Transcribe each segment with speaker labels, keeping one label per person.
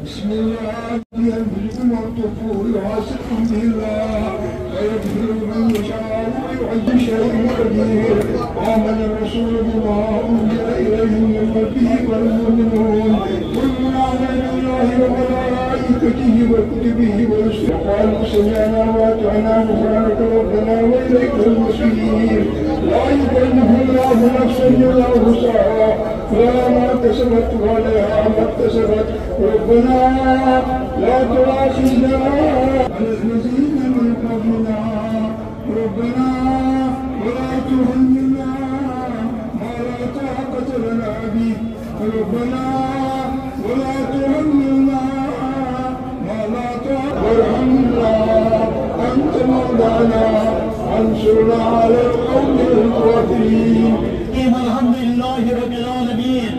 Speaker 1: بسم الله يهدي وتقول واثق بالله ويغفر من يشاء ويعز شيء قدير آمن الرسول بما أنزل إليه من ربه والمؤمنون كل آمن بالله وملائكته وكتبه ورسله قالوا سمعنا وأطعنا غفرانك ربنا وإليك المصير لا يكلف الله نفسا إلا وسعها لها ما كسبت وعليها ما اكتسبت ربنا لا تؤاخذنا على الذين من قبلنا ربنا ولا تهمنا ما لا طاقة لنا به ربنا ولا تهمنا ما لا طاقة وارحمنا أنت مولانا انصرنا على القوم الكافرين الحمد لله رب العالمين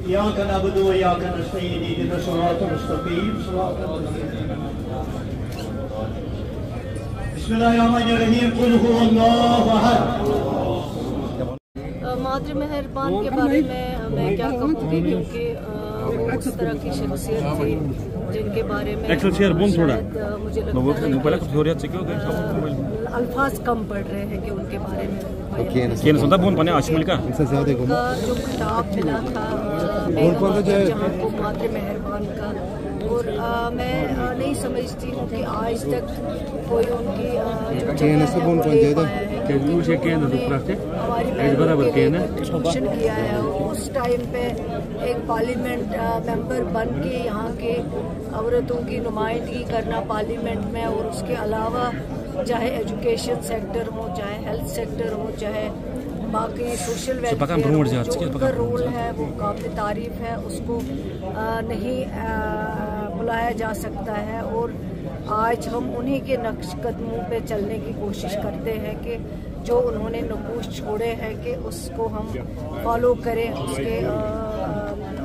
Speaker 1: إياك نعبد وإياك نستعين اهدنا الصراط المستقيم صراط الذين بسم الله الرحمن الرحيم قل هو الله أحد
Speaker 2: مادر مہربان کے بارے میں کیا کہوں گی کیونکہ وہ اس طرح کی شخصیت تھی جن کے بارے میں مجھے لگتا ہے الفاظ کم پڑ رہے ہیں کہ ان کے بارے میں جو خطاب ملا تھا جہاں کو مادر مہربان کا اور میں نہیں سمجھتی ہوں کہ آج تک کوئی ان کی ڈسکشن کیا ہے اس ٹائم پہ ایک پارلیمنٹ ممبر بن کے یہاں کے عورتوں کی نمائندگی کرنا پارلیمنٹ میں اور اس کے علاوہ چاہے ایجوکیشن سیکٹر ہو چاہے ہیلتھ سیکٹر ہو چاہے باقی سوشل ویلفیئر جو ان کا رول ہے وہ قابل تعریف ہے اس کو نہیں بلایا جا سکتا ہے اور آج ہم انہی کے نقش قدموں پہ چلنے کی کوشش کرتے ہیں کہ جو انہوں نے نقوش چھوڑے ہیں کہ اس کو ہم فالو کریں اس کے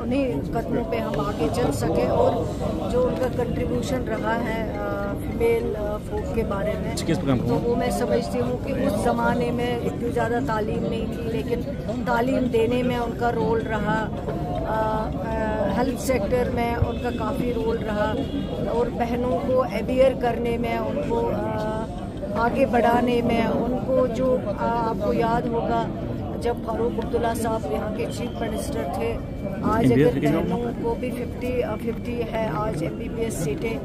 Speaker 2: انہی قدموں پہ ہم آگے چل سکیں اور جو ان کا کنٹریبیوشن رہا ہے فیمیل فوک کے بارے میں تو وہ میں سمجھتی ہوں کہ اس زمانے میں اتنی زیادہ تعلیم نہیں تھی لیکن تعلیم دینے میں ان کا رول رہا ہیلتھ سیکٹر میں ان کا کافی رول رہا اور بہنوں کو اویئر کرنے میں ان کو آگے بڑھانے میں ان کو جو آپ کو یاد ہوگا جب فاروق عبداللہ صاحب یہاں کے چیف منسٹر تھے آج اگر بہنوں کو بھی 50 ہے آج MBBS سیٹیں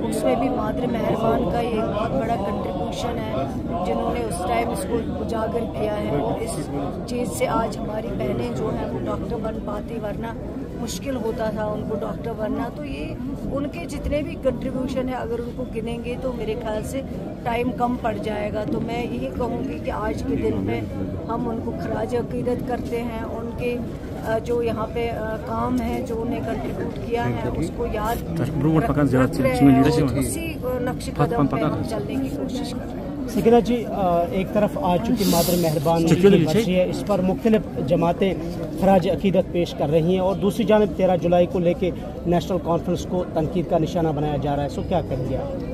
Speaker 2: اس میں بھی مادر مہربان کا یہ ایک بہت بڑا کنٹریبیوشن ہے جنہوں نے اس ٹائم اس کو اجاگر کیا ہے اور اس چیز سے آج ہماری بہنیں جو ہیں وہ ڈاکٹر بن پاتی ورنہ مشکل ہوتا تھا ان کو ڈاکٹر بننا تو یہ ان کے جتنے بھی کنٹریبیوشن ہے اگر ان کو گنیں گے تو میرے خیال سے ٹائم کم پڑ جائے گا تو میں یہی کہوں گی کہ آج کے دن میں ہم ان کو خراج عقیدت کرتے ہیں ان کے جو یہاں پہ کام ہے جو انہیں کنٹریبیوٹ کیا ہے اس کو یاد رکھ رہے ہیں اور اسی نقش قدم پہ ہم چلنے کی کوشش کر رہے ہیں
Speaker 3: سکینہ جی ایک طرف آ چکی مادر مہربان کی برسی ہے اس پر مختلف جماعتیں خراج عقیدت پیش کر رہی ہیں اور دوسری جانب 13 جولائی کو لے کے نیشنل کانفرنس کو تنقید کا نشانہ بنایا جا رہا ہے سو کیا کہیں گے آپ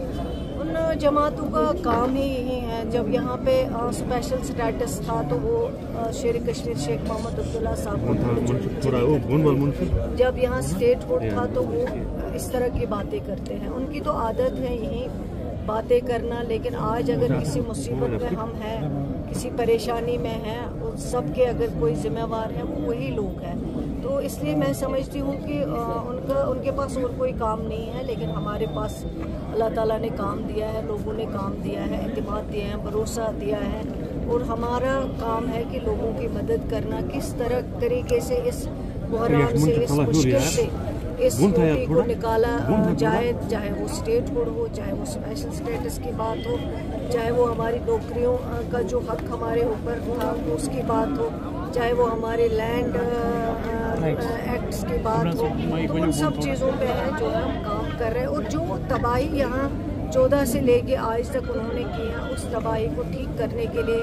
Speaker 2: ان جماعتوں کا کام ہی یہی ہے جب یہاں پہ اسپیشل سٹیٹس تھا تو وہ شیر کشمیر شیخ محمد عبداللہ صاحب جب یہاں اسٹیٹ ہوڈ تھا تو وہ اس طرح کی باتیں کرتے ہیں ان کی تو عادت ہے یہی باتیں کرنا لیکن آج اگر کسی مصیبت میں ہم ہیں کسی پریشانی میں ہیں اور سب کے اگر کوئی ذمہ وار ہے وہ وہی لوگ ہیں تو اس لیے میں سمجھتی ہوں کہ ان کے پاس اور کوئی کام نہیں ہے لیکن ہمارے پاس اللہ تعالیٰ نے کام دیا ہے لوگوں نے کام دیا ہے اعتماد دیا ہے بھروسہ دیا ہے اور ہمارا کام ہے کہ لوگوں کی مدد کرنا کس طریقے سے اس بحران سے اس مشکل سے اس یوٹی کو نکالا جائے چاہے وہ اسٹیٹ ہوڈ ہو چاہے وہ اسپیشل اسٹیٹس کی بات ہو چاہے وہ ہماری نوکریوں کا جو حق ہمارے اوپر تھا اس کی بات ہو چاہے وہ ہمارے لینڈ ایکٹس کی بات ہو تو ان سب چیزوں پہ ہے جو ہم کام کر رہے ہیں اور جو تباہی یہاں 14 سے لے کے آج تک انہوں نے کی ہے اس تباہی کو ٹھیک کرنے کے لیے